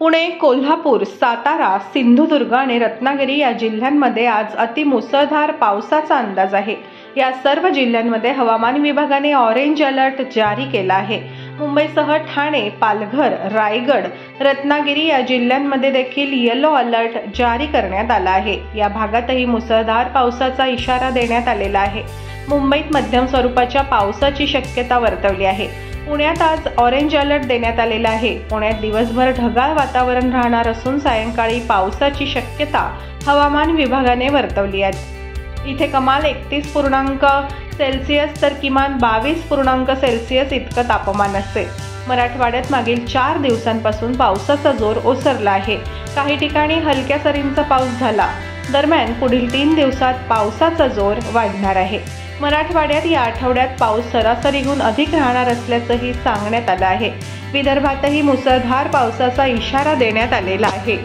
पुणे, कोल्हापूर, सातारा, सिंधुदुर्ग आणि रत्नागिरी या जिल्ह्यांमध्ये आज अतिमुसळधार पावसाचा अंदाज आहे। या सर्व जिल्ह्यांमध्ये हवामान विभागाने ऑरेंज अलर्ट जारी केला आहे। मुंबईसह ठाणे, पालघर, रायगड, रत्नागिरी या जिल्ह्यांमध्ये देखील येलो अलर्ट जारी करण्यात आला आहे। या भागातही मुसळधार पावसाचा इशारा देण्यात आलेला आहे। मुंबईत मध्यम स्वरूपाच्या पावसाची शक्यता वर्तवली आहे। पुण्यात आज ऑरेंज अलर्ट देण्यात आलेला आहे। पुण्यात दिवसभर ढगाळ वातावरण राहणार असून सायंकाळी पावसाची शक्यता हवामान विभागाने वर्तवली आहे। इथे कमाल 31.सेल्सिअस तर किमान 22.सेल्सिअस इतकं तापमान असेल। मराठवाड्यात मागील 4 दिवसांपासून पावसाचा जोर ओसरला आहे। काही ठिकाणी हलक्या सरींचा पाऊस झाला। दरम्यान पुढील 3 दिवसात पावसाचा जोर वाढणार आहे। मराठवाड्यात या आठवड्यात पाऊस सरासरीहून अधिक राहणार असल्याचंही सांगण्यात आलं आहे। विदर्भातही मुसळधार पावसाचा इशारा देण्यात आलेला आहे।